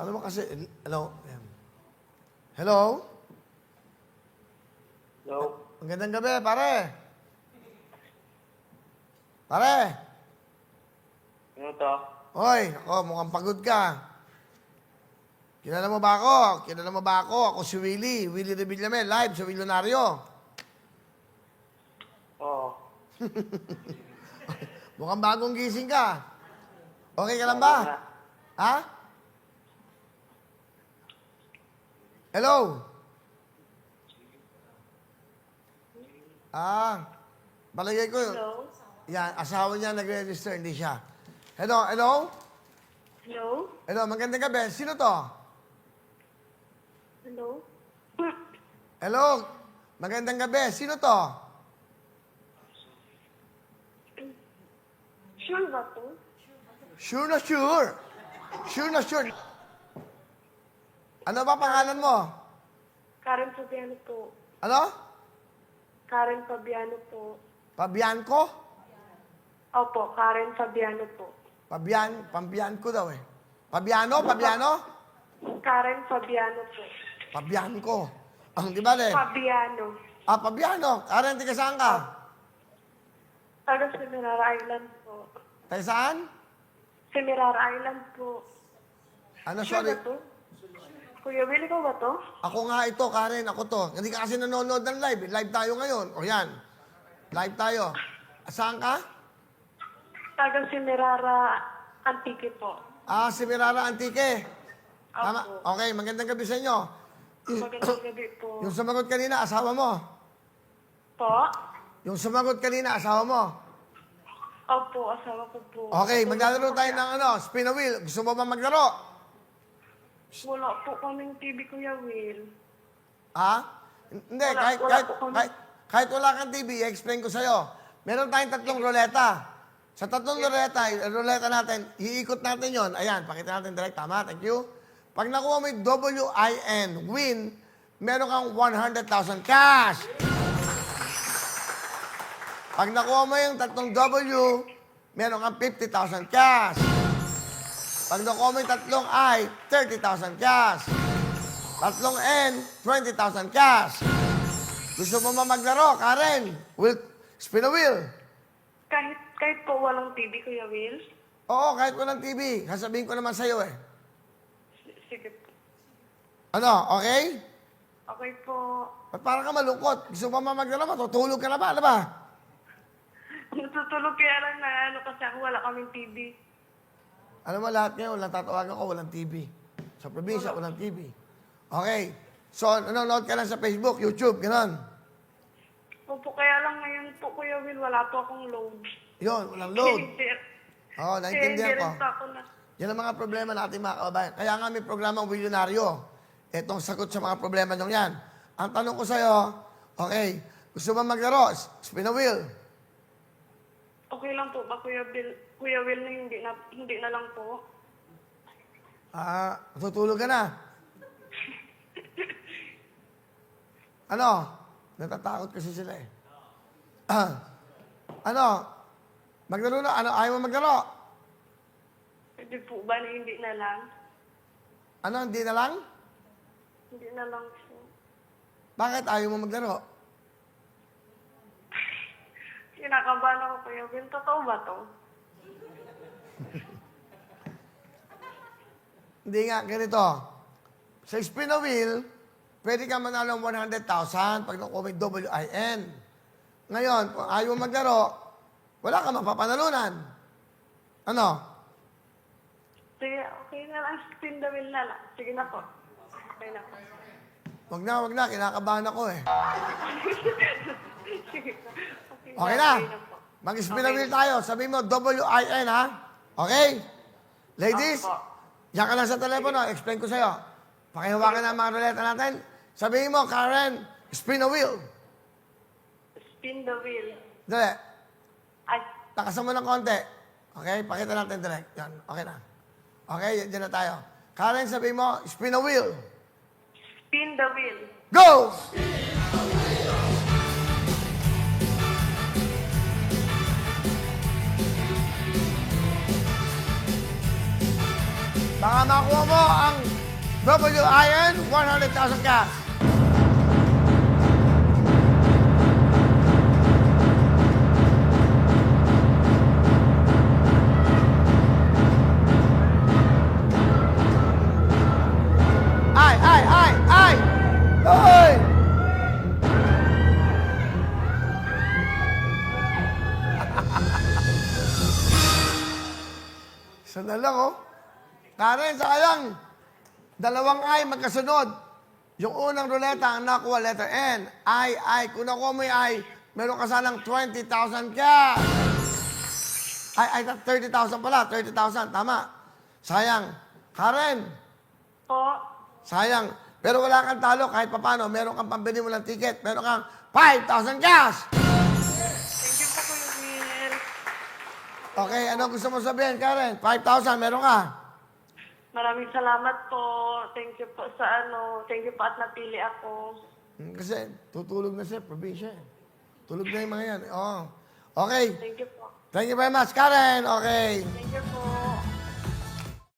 Ano mo kasi, hello? Ayan. Hello? Hello? Magandang gabi, pare. Pare. Ano to? Hoy, ako, mukhang pagod ka. Kilala mo ba ako? Kilala mo ba ako? Ako si Willie. Willie de Villanueva, live sa Willonaryo. Oo. Mukhang bagong gising ka. Okay ka lang ba? Ha? Hello? Palagay ko. Hello? Yan, asawa niya nagre-register, hindi siya. Hello, hello? Hello? Hello, magandang gabi. Sino to? Hello? Hello, magandang gabi. Sino to? Sure ba to? Sure na sure. Sure na sure. Ano ba pangalan mo? Karen Fabiano po. Ano? Karen Fabiano po. Pabianco? Opo, Karen Fabiano po. Pambianco daw eh. Pabiano? Pabiano? Karen Fabiano po. Pabianco. Ang di ba Fabiano. Pabiano. Karen, tiga saan ka? Taga Seminar Island po. Taga saan? Seminar Island po. Ano, Sure sorry. ba to? Kuya Will, ikaw ba to? Ako nga ito, Karen. Ako to. Hindi ka kasi nanonood ng live. Live tayo ngayon. O yan. Live tayo. Saan ka? Taga Semirara Antique po. Si Mirara Antique. Tama? Opo. Okay, magandang gabi sa inyo. Magandang gabi po. Yung sumagot kanina, asawa mo. Po? Yung sumagot kanina, asawa mo. Opo, asawa ko po. Okay, maglalaro tayo ng spin a wheel. Gusto mo ba maglaro? Wala po kaming TV, Kuya Will. Ha? Hindi, kahit wala kang TV, i-explain ko sa'yo. Meron tayong tatlong ruleta. Sa tatlong ruleta natin, iikot natin yon. Ayan, pakita natin direct. Tama, thank you. Pag nakuha mo yung WIN, win, meron kang 100,000 cash. Pag nakuha mo yung tatlong W, meron kang 50,000 cash. Pag nakuha mo yung tatlong I, 30,000 cash. Tatlong N, 20,000 cash. Gusto mo ba maglaro, Karen? Spin a wheel. Kahit po walang TV, Kuya Will? Oo, kahit walang TV. Sasabihin ko naman sa'yo eh. Sige po. Ano, okay? Okay po. Ba't parang ka malungkot? Gusto mo ba maglaro? Matutulog ka na ba? Ano ba? Natutulog kaya lang na kasi ako wala kaming TV. Alam mo, lahat ngayon, tatawagan ko, walang TV. Sa probinsya, walang TV. Okay. So, nanonood ka lang sa Facebook, YouTube, gano'n. Opo, kaya lang ngayon po, Kuya Will, wala po akong load. Yun, walang load. Oo, Kaya hindi naintindihan ko. rin pa ako na. Yan ang mga problema natin, mga kababayan. Kaya nga may programang Willonaryo. Itong sagot sa mga problema nyo yan. Ang tanong ko sa'yo, okay, gusto mo maglaro? Spin a wheel. Okay lang po ba, Kuya Will, na hindi na lang po? Tutulog ka na. Ano? Natatakot kasi sila eh. Ano? Maglaro na? Ano? Ayaw mo maglaro? Pwede po ba na hindi na lang? Ano? Hindi na lang? Hindi na lang po. Bakit ayaw mo maglaro? Kinakabahan ako, Kuya Will. Totoo ba to? Hindi nga, ganito. Sa spin a wheel, pwede ka manalo ng 100,000 pag nakuha may WIN. Ngayon, kung ayaw mo maglaro, wala ka mapapanalunan. Ano? Sige, okay na lang. Spin the wheel na lang. Sige na po. Okay na po. Wag na. Kinakabahan ako eh. Sige na. Okay na? po. Mag-spin a wheel tayo. Sabi mo, WIN ha? Okay? Ladies, Opo. yan ka lang sa telepono. Explain ko sa'yo. Pakihawakan na ang mga ruleta natin. Sabihin mo, Karen, spin a wheel. Spin the wheel. Dali. Ay, Takasan mo ng konti. Okay? Pakita natin direct. Yan. Okay na. Okay? Yan na tayo. Karen, sabihin mo, spin a wheel. spin the wheel. Go! Baka makuha mo ang WIN, 100,000 cash. Ay! Ay! Isa na lang, oh. Karen, sayang. Dalawang ay magkasunod. Yung unang ruleta ang nakuha, letter N. Ay. Kung nakuha mo yung ay, meron ka sanang 20,000 cash. Ay, 30,000 pala. 30,000, tama. Sayang. Karen, Po. sayang. Pero wala kang talo kahit papano. Meron kang pambili mo ng ticket. Meron kang 5,000 cash. Thank you po, Kuya Will. Okay, ano gusto mo sabihin, Karen? 5,000, meron ka. Maraming salamat po. Thank you po sa thank you po at napili ako. Kasi tutulog na siya, probinsya. Tulog na yung mga yan. Oh. Okay. Thank you po. Thank you very much, Karen. Okay. Thank you po.